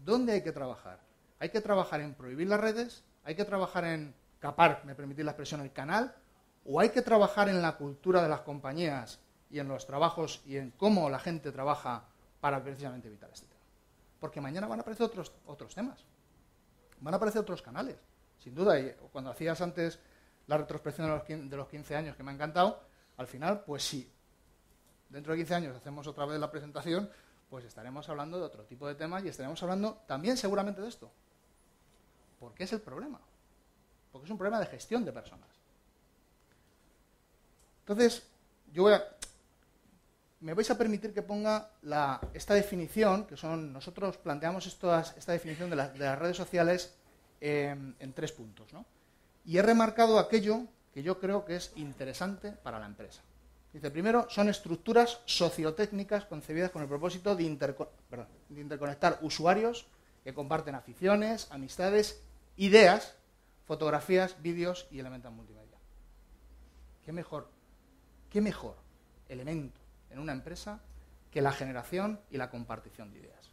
¿Dónde hay que trabajar? ¿Hay que trabajar en prohibir las redes? ¿Hay que trabajar en capar, me permitís la expresión, el canal? ¿O hay que trabajar en la cultura de las compañías y en los trabajos y en cómo la gente trabaja para precisamente evitar este tema? Porque mañana van a aparecer otros temas. Van a aparecer otros canales, sin duda. Y cuando hacías antes la retrospección de los 15 años, que me ha encantado, al final, pues sí, dentro de 15 años hacemos otra vez la presentación, pues estaremos hablando de otro tipo de temas y estaremos hablando también seguramente de esto. ¿Por qué es el problema? Porque es un problema de gestión de personas. Entonces, me vais a permitir que ponga esta definición, que son, nosotros planteamos esta definición de las redes sociales en 3 puntos, ¿no? Y he remarcado aquello que yo creo que es interesante para la empresa. Dice, primero, son estructuras sociotécnicas concebidas con el propósito de interconectar usuarios que comparten aficiones, amistades, ideas, fotografías, vídeos y elementos multimedia. ¿Qué mejor elemento en una empresa que la generación y la compartición de ideas?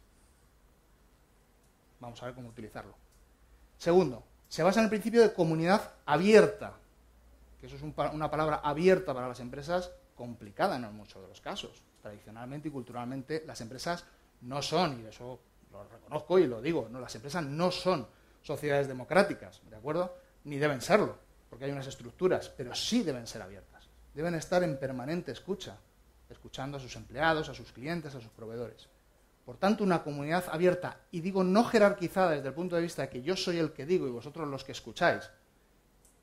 Vamos a ver cómo utilizarlo. Segundo, se basa en el principio de comunidad abierta, que eso es una palabra abierta para las empresas complicada en muchos de los casos. Tradicionalmente y culturalmente las empresas no son, y eso lo reconozco y lo digo, no, las empresas no son sociedades democráticas, ¿de acuerdo? Ni deben serlo, porque hay unas estructuras, pero sí deben ser abiertas. Deben estar en permanente escucha, escuchando a sus empleados, a sus clientes, a sus proveedores. Por tanto, una comunidad abierta, y digo no jerarquizada desde el punto de vista de que yo soy el que digo y vosotros los que escucháis,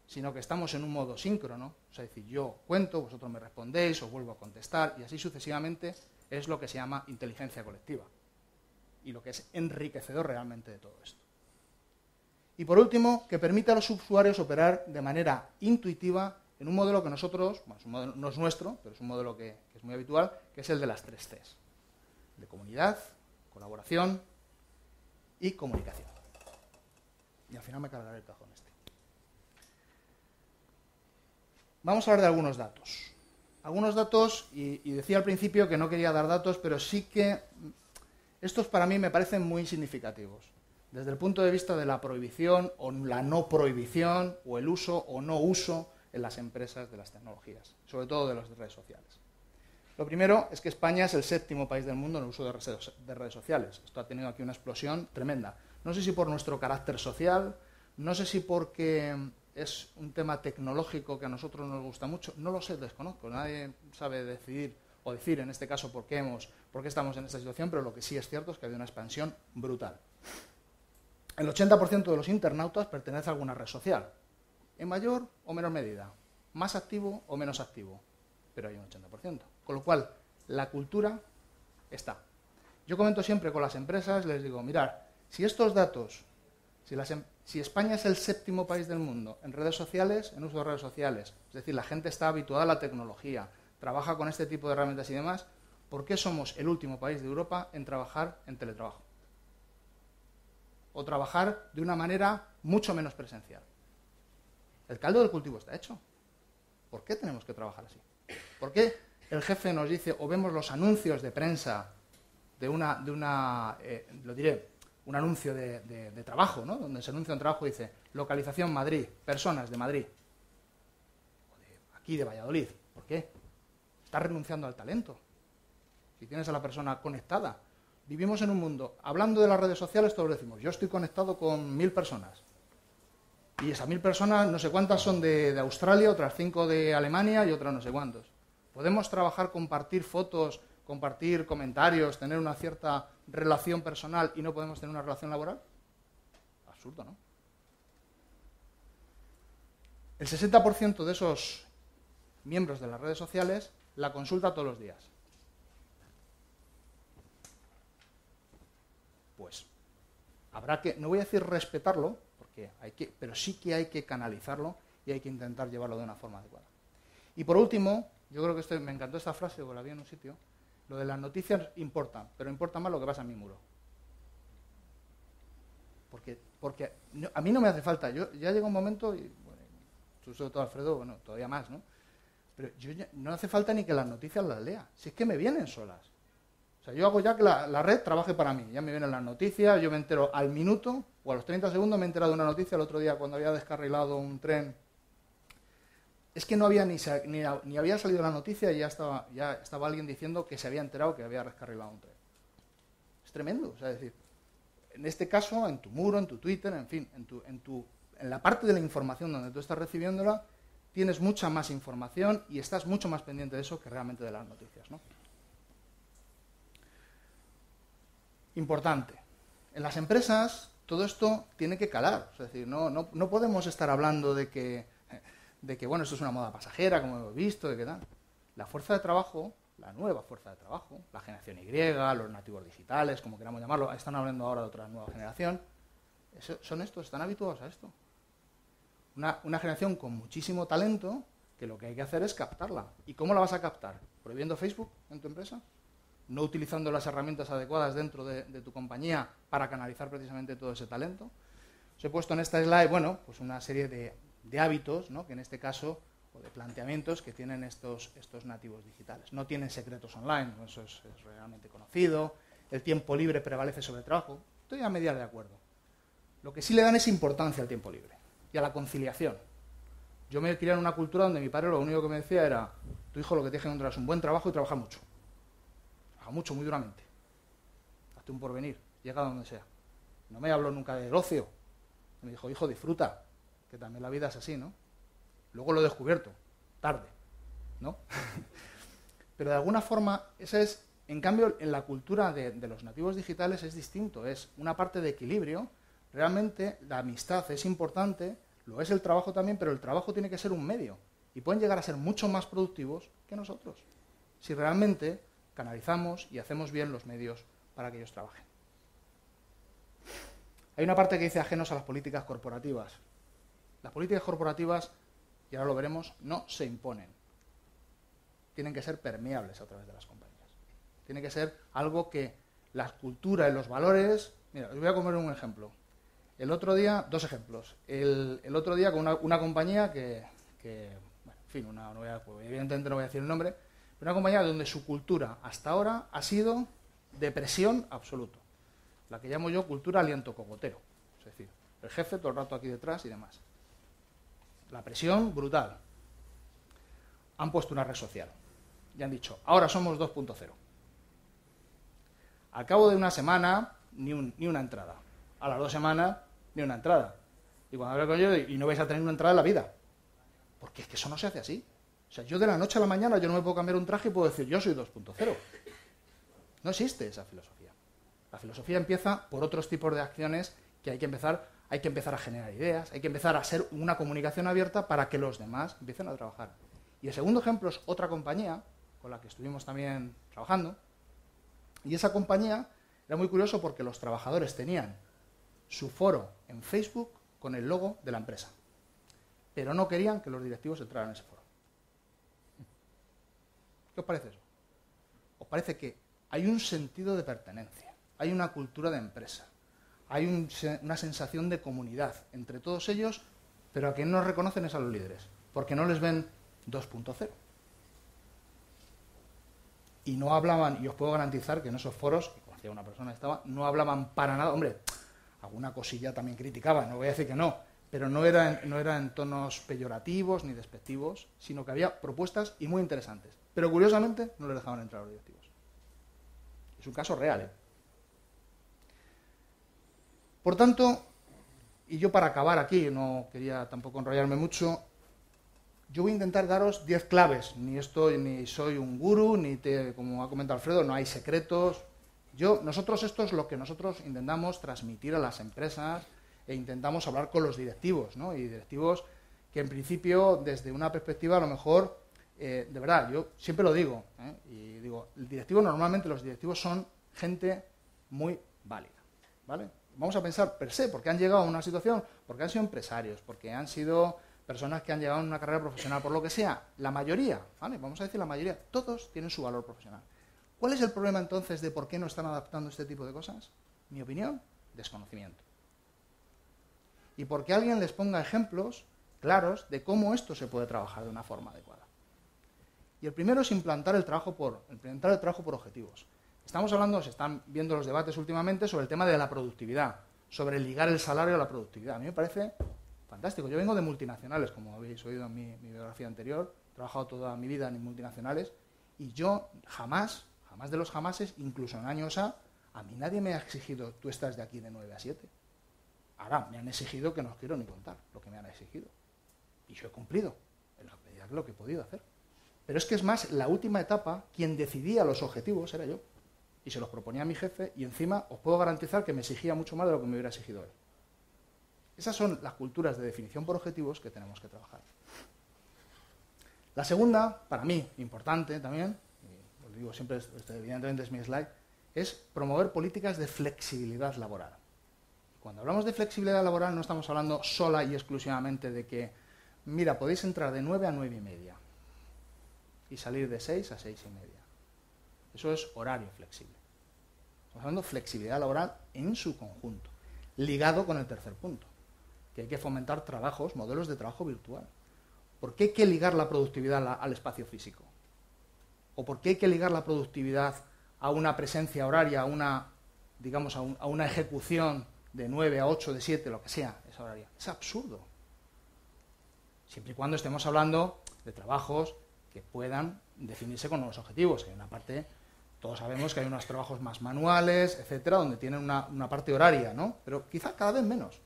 sino que estamos en un modo síncrono, o sea, es decir, yo cuento, vosotros me respondéis, os vuelvo a contestar, y así sucesivamente, es lo que se llama inteligencia colectiva, y lo que es enriquecedor realmente de todo esto. Y por último, que permita a los usuarios operar de manera intuitiva en un modelo que nosotros, bueno, es un modelo, no es nuestro, pero es un modelo que es muy habitual, que es el de las 3 Cs, de comunidad, colaboración y comunicación. Y al final me cargaré el cajón este. Vamos a hablar de algunos datos. Algunos datos, y decía al principio que no quería dar datos, pero sí que estos para mí me parecen muy significativos. Desde el punto de vista de la prohibición o la no prohibición, o el uso o no uso en las empresas de las tecnologías, sobre todo de las redes sociales. Lo primero es que España es el 7º país del mundo en el uso de redes sociales. Esto ha tenido aquí una explosión tremenda. No sé si por nuestro carácter social, no sé si porque es un tema tecnológico que a nosotros nos gusta mucho, no lo sé, desconozco. Nadie sabe decidir o decir en este caso por qué estamos en esta situación, pero lo que sí es cierto es que ha habido una expansión brutal. El 80% de los internautas pertenece a alguna red social, en mayor o menor medida, más activo o menos activo, pero hay un 80%. Con lo cual, la cultura está. Yo comento siempre con las empresas, les digo, mirad, si estos datos, si España es el 7º país del mundo en redes sociales, en uso de redes sociales, es decir, la gente está habituada a la tecnología, trabaja con este tipo de herramientas y demás, ¿por qué somos el último país de Europa en trabajar en teletrabajo? O trabajar de una manera mucho menos presencial. El caldo del cultivo está hecho. ¿Por qué tenemos que trabajar así? ¿Por qué el jefe nos dice, o vemos los anuncios de prensa de un anuncio de trabajo, ¿no? Donde se anuncia un trabajo y dice, localización Madrid, personas de Madrid, o de aquí de Valladolid? ¿Por qué? Estás renunciando al talento. Si tienes a la persona conectada. Vivimos en un mundo, hablando de las redes sociales, todos decimos, yo estoy conectado con 1000 personas. Y esas 1000 personas, no sé cuántas son de Australia, otras 5 de Alemania y otras no sé cuántos. ¿Podemos trabajar, compartir fotos, compartir comentarios, tener una cierta relación personal y no podemos tener una relación laboral? Absurdo, ¿no? El 60% de esos miembros de las redes sociales la consulta todos los días. Pues habrá que, no voy a decir respetarlo, pero sí que hay que canalizarlo y hay que intentar llevarlo de una forma adecuada. Y por último, yo creo que me encantó esta frase, porque la vi en un sitio, lo de las noticias importa, pero importa más lo que pasa en mi muro. Porque a mí no me hace falta, ya llega un momento, y bueno, tú sobre todo Alfredo, bueno, todavía más, ¿no? Pero no hace falta ni que las noticias las lea, si es que me vienen solas. O sea, yo hago ya que la red trabaje para mí. Ya me vienen las noticias, yo me entero al minuto o a los 30 segundos me he enterado de una noticia el otro día cuando había descarrilado un tren. Es que no había ni había salido la noticia y ya estaba alguien diciendo que se había enterado que había descarrilado un tren. Es tremendo. O sea, es decir, en este caso, en tu muro, en tu Twitter, en fin, en la parte de la información donde tú estás recibiéndola, tienes mucha más información y estás mucho más pendiente de eso que realmente de las noticias, ¿no? Importante. En las empresas todo esto tiene que calar. Es decir, no podemos estar hablando de que, bueno, esto es una moda pasajera, como hemos visto, de qué tal. La fuerza de trabajo, la nueva fuerza de trabajo, la generación Y, los nativos digitales, como queramos llamarlo, están hablando ahora de otra nueva generación, son estos, están habituados a esto. Una generación con muchísimo talento que lo que hay que hacer es captarla. ¿Y cómo la vas a captar? ¿Prohibiendo Facebook en tu empresa? ¿No utilizando las herramientas adecuadas dentro de tu compañía para canalizar precisamente todo ese talento? Os he puesto en esta slide, bueno, pues una serie de hábitos, ¿no? Que en este caso, o de planteamientos que tienen estos nativos digitales. No tienen secretos online, eso es realmente conocido. El tiempo libre prevalece sobre el trabajo. Estoy a medias de acuerdo. Lo que sí le dan es importancia al tiempo libre y a la conciliación. Yo me crié en una cultura donde mi padre lo único que me decía era: tu hijo lo que tienes que encontrar es un buen trabajo y trabajar mucho. Trabaja mucho, muy duramente. Hazte un porvenir, llega a donde sea. No me habló nunca del ocio. Me dijo: hijo, disfruta, que también la vida es así, ¿no? Luego lo he descubierto, tarde, ¿no? Pero de alguna forma, en cambio, en la cultura de los nativos digitales es distinto, es una parte de equilibrio. Realmente la amistad es importante, lo es el trabajo también, pero el trabajo tiene que ser un medio y pueden llegar a ser mucho más productivos que nosotros, si realmente canalizamos y hacemos bien los medios para que ellos trabajen. Hay una parte que dice ajenos a las políticas corporativas. Las políticas corporativas, y ahora lo veremos, no se imponen. Tienen que ser permeables a través de las compañías. Tiene que ser algo que la cultura y los valores... Mira, os voy a poner un ejemplo. El otro día, dos ejemplos. El otro día con una compañía que bueno, en fin, evidentemente no voy a decir el nombre, pero una compañía donde su cultura hasta ahora ha sido de presión absoluta. La que llamo yo cultura aliento cogotero. Es decir, el jefe todo el rato aquí detrás y demás. La presión brutal. Han puesto una red social y han dicho: ahora somos 2.0. Al cabo de una semana, ni una entrada. A las 2 semanas, ni una entrada. Y cuando hablo con ellos, y no vais a tener una entrada en la vida. Porque es que eso no se hace así. O sea, yo de la noche a la mañana yo no me puedo cambiar un traje y puedo decir: yo soy 2.0. No existe esa filosofía. La filosofía empieza por otros tipos de acciones que hay que empezar a generar ideas, hay que empezar a hacer una comunicación abierta para que los demás empiecen a trabajar. Y el segundo ejemplo es otra compañía con la que estuvimos también trabajando. Y esa compañía era muy curioso porque los trabajadores tenían su foro en Facebook con el logo de la empresa, pero no querían que los directivos entraran en ese foro. ¿Qué os parece eso? ¿Os parece que hay un sentido de pertenencia, hay una cultura de empresa, hay una sensación de comunidad entre todos ellos, pero a quien no reconocen es a los líderes, porque no les ven 2.0? Y no hablaban, y os puedo garantizar que en esos foros, que conocía una persona que estaba, no hablaban para nada. Hombre, alguna cosilla también criticaban, no voy a decir que no, pero no era en tonos peyorativos ni despectivos, sino que había propuestas y muy interesantes. Pero curiosamente no les dejaban entrar a los directivos. Es un caso real, ¿eh? Por tanto, y yo para acabar aquí, no quería tampoco enrollarme mucho, yo voy a intentar daros 10 claves. Ni soy un gurú, como ha comentado Alfredo, no hay secretos. Esto es lo que nosotros intentamos transmitir a las empresas e intentamos hablar con los directivos, ¿no? Y directivos que en principio, desde una perspectiva a lo mejor, de verdad, yo siempre lo digo, y digo, normalmente los directivos son gente muy válida, ¿vale? Vamos a pensar per se, porque han llegado a una situación, porque han sido empresarios, porque han sido personas que han llegado a una carrera profesional, por lo que sea, la mayoría, ¿vale? Vamos a decir la mayoría, todos tienen su valor profesional. ¿Cuál es el problema entonces de por qué no están adaptando este tipo de cosas? Mi opinión, desconocimiento. Y porque alguien les ponga ejemplos claros de cómo esto se puede trabajar de una forma adecuada. Y el primero es implantar el trabajo por objetivos. Estamos hablando, se están viendo los debates últimamente sobre el tema de la productividad, sobre ligar el salario a la productividad. A mí me parece fantástico. Yo vengo de multinacionales, como habéis oído en mi biografía anterior, he trabajado toda mi vida en multinacionales, y yo jamás de los jamases, incluso en años A mí nadie me ha exigido, tú estás de aquí de 9 a 7. Ahora, me han exigido que no os quiero ni contar lo que me han exigido. Y yo he cumplido, en la medida de lo que he podido hacer. Pero es que es más, la última etapa, quien decidía los objetivos era yo. Y se los proponía a mi jefe, y encima os puedo garantizar que me exigía mucho más de lo que me hubiera exigido él. Esas son las culturas de definición por objetivos que tenemos que trabajar. La segunda, para mí, importante también, y os digo siempre, evidentemente es mi slide, es promover políticas de flexibilidad laboral. Cuando hablamos de flexibilidad laboral no estamos hablando sola y exclusivamente de que, mira, podéis entrar de 9 a 9 y media y salir de 6 a 6 y media. Eso es horario flexible. Estamos hablando de flexibilidad laboral en su conjunto, ligado con el tercer punto, que hay que fomentar trabajos, modelos de trabajo virtual. ¿Por qué hay que ligar la productividad al espacio físico? ¿O por qué hay que ligar la productividad a una presencia horaria, a una ejecución de 9 a 8, de 7, lo que sea, esa horaria? Es absurdo. Siempre y cuando estemos hablando de trabajos que puedan definirse con unos objetivos. Hay una parte, todos sabemos que hay unos trabajos más manuales, etcétera, donde tienen una parte horaria, ¿no? Pero quizá cada vez menos.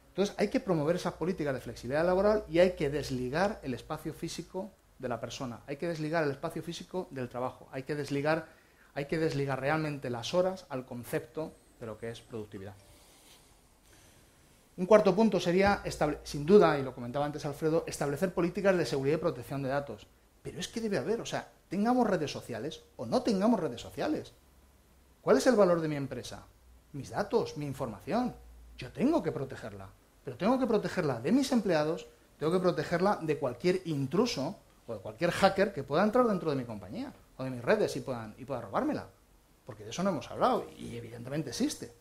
Entonces hay que promover esas políticas de flexibilidad laboral y hay que desligar el espacio físico de la persona, hay que desligar el espacio físico del trabajo, hay que desligar realmente las horas al concepto de lo que es productividad. Un cuarto punto sería, sin duda, y lo comentaba antes Alfredo, establecer políticas de seguridad y protección de datos. Pero es que debe haber, tengamos redes sociales o no tengamos redes sociales. ¿Cuál es el valor de mi empresa? Mis datos, mi información. Yo tengo que protegerla, pero tengo que protegerla de mis empleados, tengo que protegerla de cualquier intruso o de cualquier hacker que pueda entrar dentro de mi compañía o de mis redes y pueda robármela. Porque de eso no hemos hablado y evidentemente existe.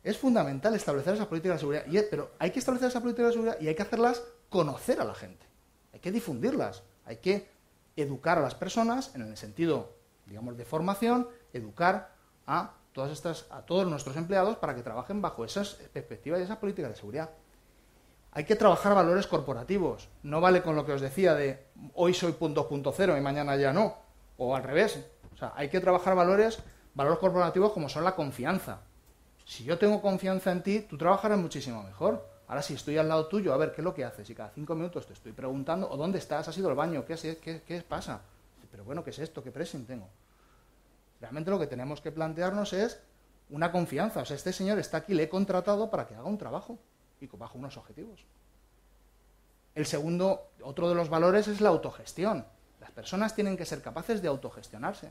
Es fundamental establecer esas políticas de seguridad, pero hay que establecer esas políticas de seguridad y hay que hacerlas conocer a la gente. Hay que difundirlas, hay que educar a las personas en el sentido, digamos, de formación, educar a todos nuestros empleados para que trabajen bajo esas perspectivas y esas políticas de seguridad. Hay que trabajar valores corporativos. No vale con lo que os decía de hoy soy 2.0 y mañana ya no. O al revés. Hay que trabajar valores corporativos como son la confianza. Si yo tengo confianza en ti, tú trabajarás muchísimo mejor. Ahora, si estoy al lado tuyo, a ver, ¿qué es lo que haces? Y cada 5 minutos te estoy preguntando, ¿o dónde estás? ¿Has ido al baño? ¿Qué pasa? Pero bueno, ¿qué es esto? ¿Qué pressing tengo? Realmente lo que tenemos que plantearnos es una confianza. Este señor está aquí, le he contratado para que haga un trabajo y bajo unos objetivos. Otro de los valores es la autogestión. Las personas tienen que ser capaces de autogestionarse.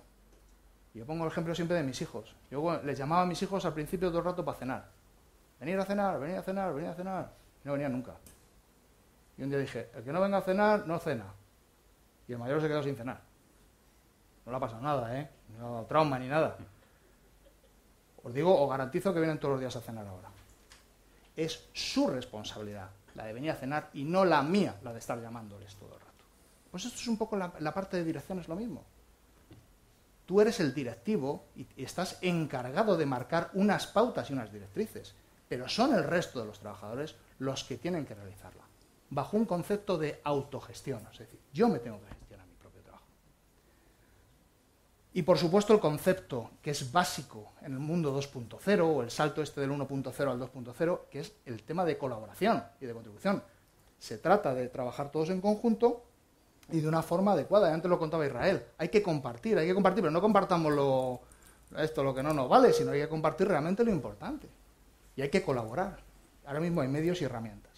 Yo pongo el ejemplo siempre de mis hijos. Yo les llamaba a mis hijos al principio todo el rato para cenar. Venir a cenar, venir a cenar, venir a cenar. Y no venían nunca. Y un día dije, el que no venga a cenar, no cena. Y el mayor se quedó sin cenar. No le ha pasado nada, no le ha dado trauma ni nada. Os garantizo que vienen todos los días a cenar ahora. Es su responsabilidad la de venir a cenar y no la mía, la de estar llamándoles todo el rato. Pues esto es un poco la parte de dirección, es lo mismo. Tú eres el directivo y estás encargado de marcar unas pautas y unas directrices, pero son el resto de los trabajadores los que tienen que realizarla, bajo un concepto de autogestión, es decir, yo me tengo que gestionar mi propio trabajo. Y por supuesto el concepto que es básico en el mundo 2.0, o el salto del 1.0 al 2.0, que es el tema de colaboración y de contribución. Se trata de trabajar todos en conjunto y de una forma adecuada. Antes lo contaba Israel. Hay que compartir, pero no compartamos lo que no nos vale, sino hay que compartir realmente lo importante. Y hay que colaborar. Ahora mismo hay medios y herramientas.